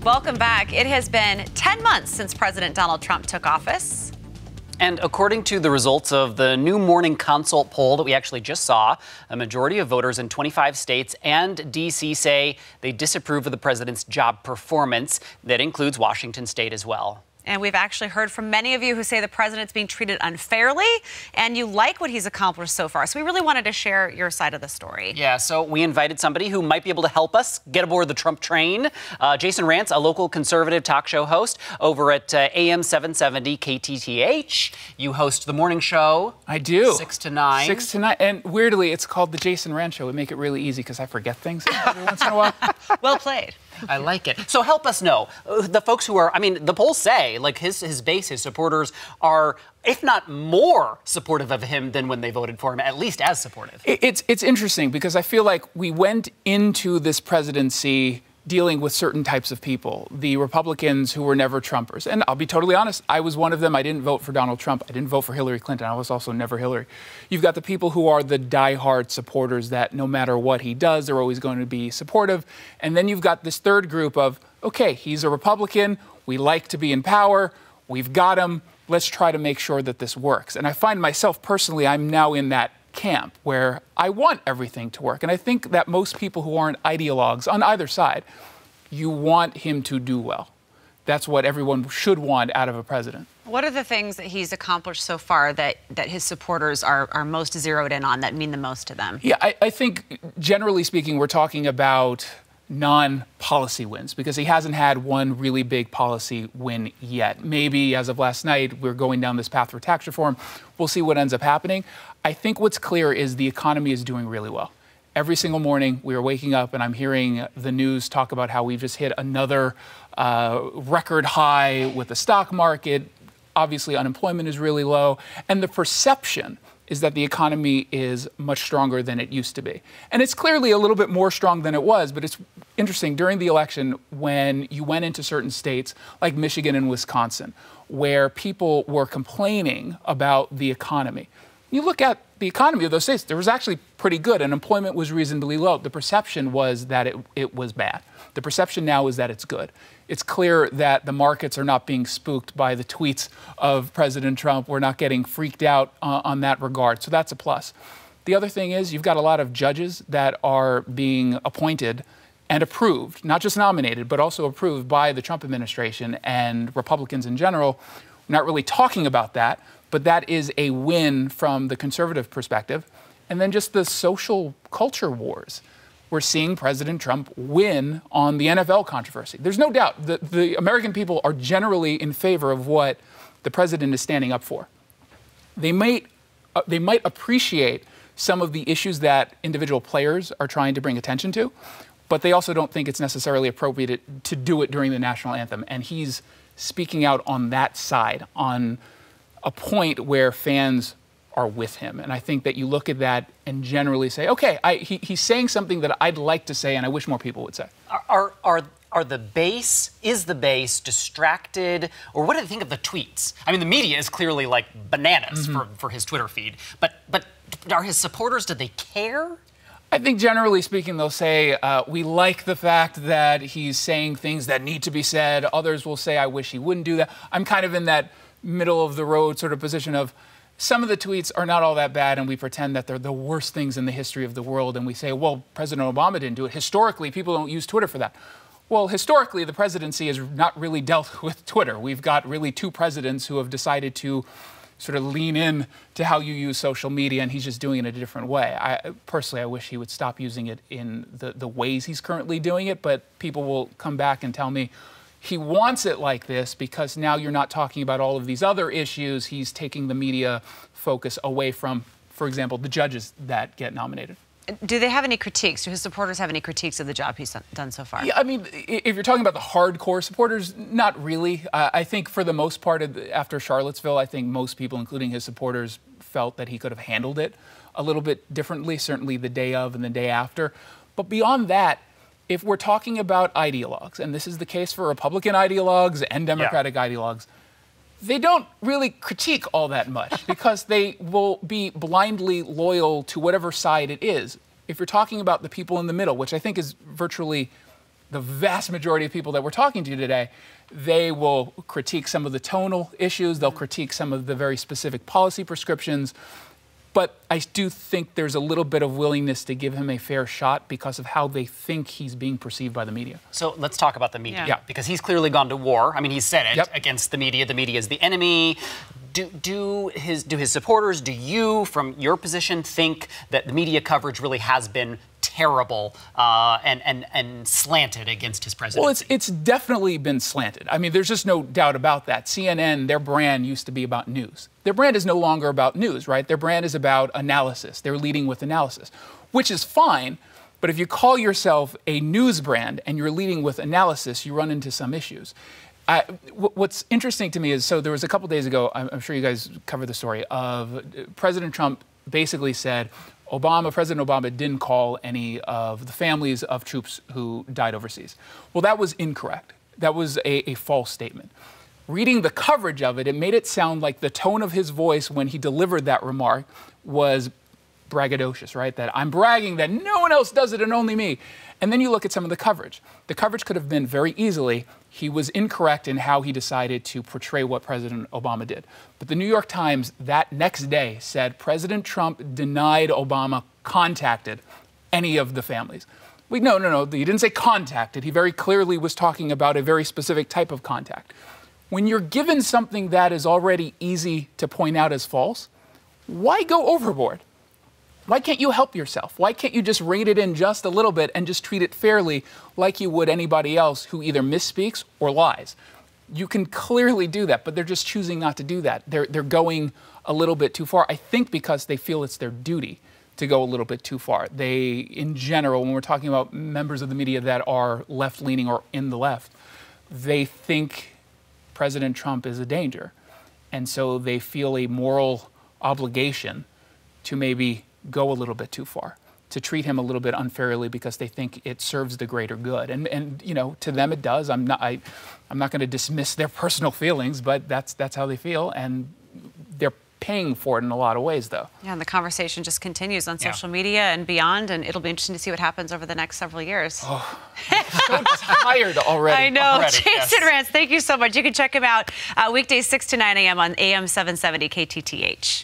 Welcome back. It has been 10 months since President Donald Trump took office. And according to the results of the new Morning Consult poll that we actually just saw, a majority of voters in 25 states and D.C. say they disapprove of the president's job performance. That includes Washington state as well. And we've actually heard from many of you who say the president's being treated unfairly, and you like what he's accomplished so far. So we really wanted to share your side of the story. Yeah, so we invited somebody who might be able to help us get aboard the Trump train. Jason Rantz, a local conservative talk show host over at AM 770 KTTH. You host the morning show. I do. 6 to 9. 6 to 9. And weirdly, it's called the Jason Rantz Show. We make it really easy because I forget things every once in a while. Well played. I like it. So help us know, the folks who are, I mean, the polls say, like, his base, his supporters are, if not more supportive of him than when they voted for him, at least as supportive. It's interesting because I feel like we went into this presidency dealing with certain types of people, the Republicans who were never Trumpers. And I'll be totally honest, I was one of them. I didn't vote for Donald Trump. I didn't vote for Hillary Clinton. I was also never Hillary. You've got the people who are the diehard supporters that no matter what he does, they're always going to be supportive. And then you've got this third group of, okay, he's a Republican. We like to be in power. We've got him. Let's try to make sure that this works. And I find myself personally, I'm now in that camp where I want everything to work. And I think that most people who aren't ideologues on either side, you want him to do well. That's what everyone should want out of a president. What are the things that he's accomplished so far that his supporters are most zeroed in on, that mean the most to them? Yeah, I think generally speaking, we're talking about non-policy wins because he hasn't had one really big policy win yet. Maybe as of last night, we're going down this path for tax reform. We'll see what ends up happening. I think what's clear is the economy is doing really well. Every single morning we are waking up and I'm hearing the news talk about how we've just hit another record high with the stock market. Obviously, unemployment is really low. And the perception is that the economy is much stronger than it used to be. And it's clearly a little bit more strong than it was, but it's interesting during the election when you went into certain states like Michigan and Wisconsin, where people were complaining about the economy. You look at the economy of those states, there was actually pretty good and employment was reasonably low. The perception was that it was bad. The perception now is that it's good. It's clear that the markets are not being spooked by the tweets of President Trump. We're not getting freaked out on that regard. So that's a plus. The other thing is you've got a lot of judges that are being appointed and approved, not just nominated, but also approved by the Trump administration and Republicans in general. We're not really talking about that, but that is a win from the conservative perspective. And then just the social culture wars. We're seeing President Trump win on the NFL controversy. There's no doubt that the American people are generally in favor of what the president is standing up for. They might appreciate some of the issues that individual players are trying to bring attention to, but they also don't think it's necessarily appropriate to do it during the national anthem. And he's speaking out on that side, on a point where fans are with him. And I think that you look at that and generally say, okay, he's saying something that I'd like to say and I wish more people would say. Are the base, is the base distracted? Or what do they think of the tweets? I mean, the media is clearly like bananas for his Twitter feed. But are his supporters, do they care? I think generally speaking, they'll say, we like the fact that he's saying things that need to be said. Others will say, I wish he wouldn't do that. I'm kind of in that middle of the road sort of position of some of the tweets are not all that bad and we pretend that they're the worst things in the history of the world. And we say, well, President Obama didn't do it. Historically, people don't use Twitter for that. Well, historically, the presidency has not really dealt with Twitter. We've got really two presidents who have decided to sort of lean in to how you use social media, and he's just doing it a different way. Personally, I wish he would stop using it in the ways he's currently doing it, but people will come back and tell me he wants it like this because now you're not talking about all of these other issues. He's taking the media focus away from, for example, the judges that get nominated. Do they have any critiques? Do his supporters have any critiques of the job he's done so far? Yeah, I mean, if you're talking about the hardcore supporters, not really. I think for the most part, after Charlottesville, I think most people, including his supporters, felt that he could have handled it a little bit differently, certainly the day of and the day after. But beyond that, if we're talking about ideologues, and this is the case for Republican ideologues and Democratic ideologues, they don't really critique all that much because they will be blindly loyal to whatever side it is. If you're talking about the people in the middle, which I think is virtually the vast majority of people that we're talking to today, they will critique some of the tonal issues. They'll critique some of the very specific policy prescriptions. But I do think there's a little bit of willingness to give him a fair shot because of how they think he's being perceived by the media. So let's talk about the media. Yeah. Because he's clearly gone to war. I mean, he's said it Yep. against the media. The media is the enemy. Do his supporters, do you, from your position, think that the media coverage really has been terrible and slanted against his presidency? Well, it's definitely been slanted. I mean, there's just no doubt about that. CNN, their brand used to be about news. Their brand is no longer about news, right? Their brand is about analysis. They're leading with analysis, which is fine. But if you call yourself a news brand and you're leading with analysis, you run into some issues. What's interesting to me is, so there was a couple days ago, I'm sure you guys covered the story, of President Trump basically said, President Obama didn't call any of the families of troops who died overseas. Well, that was incorrect. That was a false statement. Reading the coverage of it, it made it sound like the tone of his voice when he delivered that remark was braggadocious, right? That I'm bragging that no one else does it and only me. And then you look at some of the coverage. The coverage could have been very easily, he was incorrect in how he decided to portray what President Obama did. But the New York Times that next day said President Trump denied Obama contacted any of the families. No, he didn't say contacted. He very clearly was talking about a very specific type of contact. When you're given something that is already easy to point out as false, why go overboard? Why can't you help yourself? Why can't you just rein it in just a little bit and just treat it fairly like you would anybody else who either misspeaks or lies? You can clearly do that, but they're just choosing not to do that. They're going a little bit too far, I think because they feel it's their duty to go a little bit too far. They, in general, when we're talking about members of the media that are left-leaning or in the left, they think President Trump is a danger. And so they feel a moral obligation to maybe go a little bit too far, to treat him a little bit unfairly because they think it serves the greater good. And you know, to them it does. I'm not going to dismiss their personal feelings, but that's how they feel, and they're paying for it in a lot of ways, though. Yeah, and the conversation just continues on social media and beyond, and it'll be interesting to see what happens over the next several years. Oh, I'm so tired already. I know. Jason Rantz, thank you so much. You can check him out weekdays 6 to 9 a.m. on AM 770 KTTH.